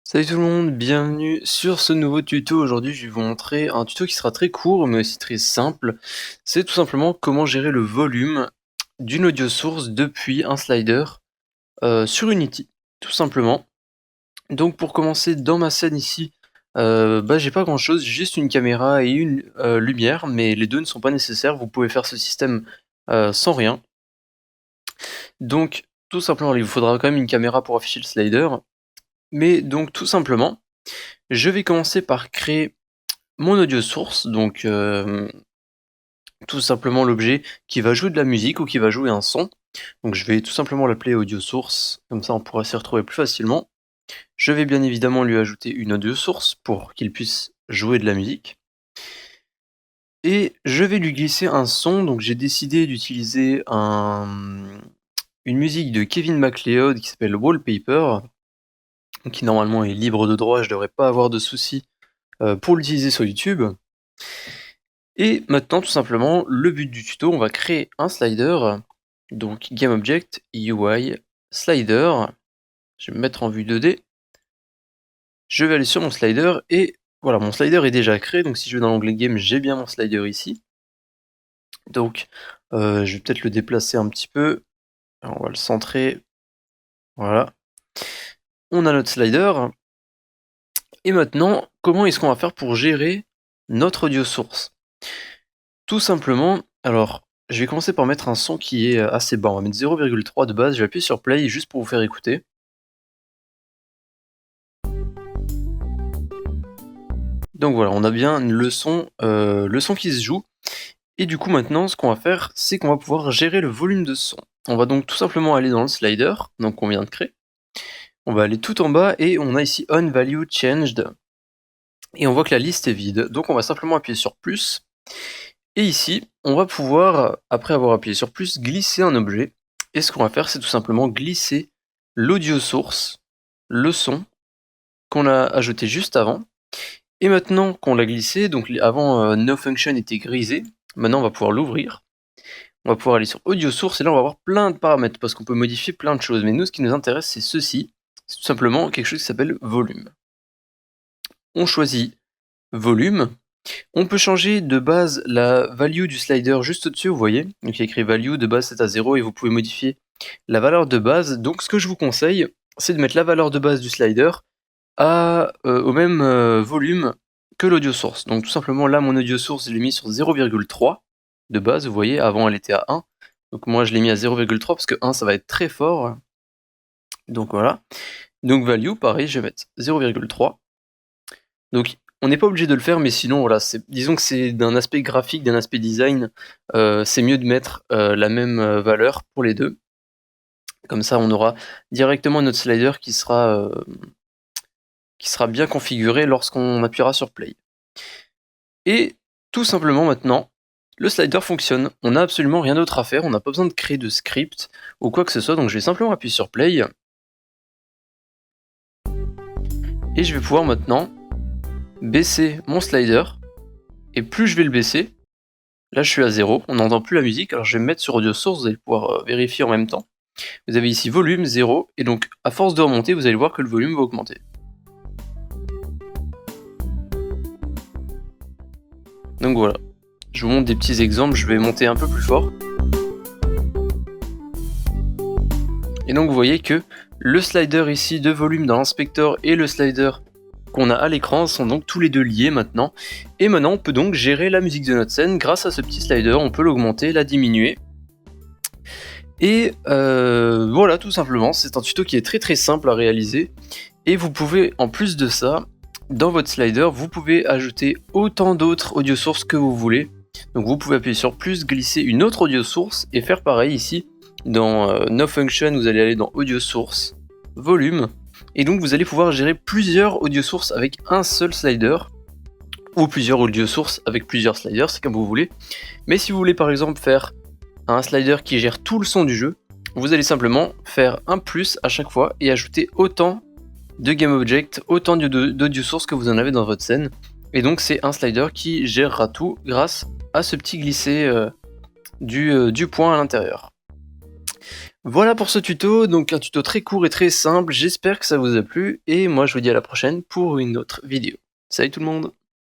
Salut tout le monde, bienvenue sur ce nouveau tuto. Aujourd'hui, je vais vous montrer un tuto qui sera très court mais aussi très simple. C'est tout simplement comment gérer le volume d'une audio source depuis un slider sur Unity, tout simplement. Donc pour commencer, dans ma scène ici, j'ai pas grand chose, j'ai juste une caméra et une lumière, mais les deux ne sont pas nécessaires. Vous pouvez faire ce système sans rien. Donc tout simplement, il vous faudra quand même une caméra pour afficher le slider. Mais donc tout simplement, je vais commencer par créer mon audio source, donc tout simplement l'objet qui va jouer de la musique ou qui va jouer un son. Donc je vais tout simplement l'appeler audio source, comme ça on pourra s'y retrouver plus facilement. Je vais bien évidemment lui ajouter une audio source pour qu'il puisse jouer de la musique. Et je vais lui glisser un son, donc j'ai décidé d'utiliser une musique de Kevin MacLeod qui s'appelle Wallpaper, qui normalement est libre de droit, je devrais pas avoir de soucis pour l'utiliser sur YouTube. Et maintenant, tout simplement, le but du tuto, on va créer un slider, donc GameObject, UI, slider. Je vais me mettre en vue 2D. Je vais aller sur mon slider et voilà, mon slider est déjà créé. Donc si je vais dans l'onglet Game, j'ai bien mon slider ici. Donc je vais peut-être le déplacer un petit peu. Alors, on va le centrer. Voilà. On a notre slider. Et maintenant, comment est-ce qu'on va faire pour gérer notre audio source? Tout simplement, alors, je vais commencer par mettre un son qui est assez bas. On va mettre 0,3 de base. Je vais appuyer sur play juste pour vous faire écouter. Donc voilà, on a bien le son qui se joue. Et du coup, maintenant, ce qu'on va faire, c'est qu'on va pouvoir gérer le volume de son. On va donc tout simplement aller dans le slider, donc qu'on vient de créer. On va aller tout en bas et on a ici On Value Changed. Et on voit que la liste est vide. Donc on va simplement appuyer sur plus. Et ici, on va pouvoir, après avoir appuyé sur plus, glisser un objet. Et ce qu'on va faire, c'est tout simplement glisser l'audio source, le son, qu'on a ajouté juste avant. Et maintenant qu'on l'a glissé, donc avant No Function était grisé, maintenant on va pouvoir l'ouvrir. On va pouvoir aller sur Audio Source et là on va avoir plein de paramètres parce qu'on peut modifier plein de choses. Mais nous, ce qui nous intéresse, c'est ceci. C'est tout simplement quelque chose qui s'appelle volume. On choisit volume. On peut changer de base la value du slider juste au-dessus, vous voyez. Donc il y a écrit value, de base c'est à 0 et vous pouvez modifier la valeur de base. Donc ce que je vous conseille, c'est de mettre la valeur de base du slider au même volume que l'audio source. Donc tout simplement là mon audio source je l'ai mis sur 0,3 de base, vous voyez, avant elle était à 1. Donc moi je l'ai mis à 0,3 parce que 1 ça va être très fort. Donc voilà. Donc value, pareil, je vais mettre 0,3. Donc on n'est pas obligé de le faire, mais sinon voilà, disons que c'est d'un aspect graphique, d'un aspect design, c'est mieux de mettre la même valeur pour les deux. Comme ça on aura directement notre slider qui sera bien configuré lorsqu'on appuiera sur play. Et tout simplement maintenant, le slider fonctionne. On n'a absolument rien d'autre à faire, on n'a pas besoin de créer de script ou quoi que ce soit, donc je vais simplement appuyer sur play. Et je vais pouvoir maintenant baisser mon slider. Et plus je vais le baisser, là je suis à 0, on n'entend plus la musique, alors je vais me mettre sur audio source, vous allez pouvoir vérifier en même temps. Vous avez ici volume 0, et donc à force de remonter, vous allez voir que le volume va augmenter. Donc voilà, je vous montre des petits exemples, je vais monter un peu plus fort. Et donc vous voyez que le slider ici de volume dans l'inspecteur et le slider qu'on a à l'écran sont donc tous les deux liés maintenant. Et maintenant on peut donc gérer la musique de notre scène grâce à ce petit slider, on peut l'augmenter, la diminuer. Et voilà, tout simplement, c'est un tuto qui est très très simple à réaliser. Et vous pouvez, en plus de ça, dans votre slider, vous pouvez ajouter autant d'autres audio sources que vous voulez. Donc vous pouvez appuyer sur plus, glisser une autre audio source et faire pareil ici. Dans No Function, vous allez aller dans Audio Source, Volume. Et donc vous allez pouvoir gérer plusieurs audio sources avec un seul slider. Ou plusieurs audio sources avec plusieurs sliders, c'est comme vous voulez. Mais si vous voulez par exemple faire un slider qui gère tout le son du jeu, vous allez simplement faire un plus à chaque fois et ajouter autant de GameObject, autant d'audio sources que vous en avez dans votre scène. Et donc c'est un slider qui gérera tout grâce à ce petit glissé du point à l'intérieur. Voilà pour ce tuto, donc un tuto très court et très simple, j'espère que ça vous a plu, et moi je vous dis à la prochaine pour une autre vidéo. Salut tout le monde!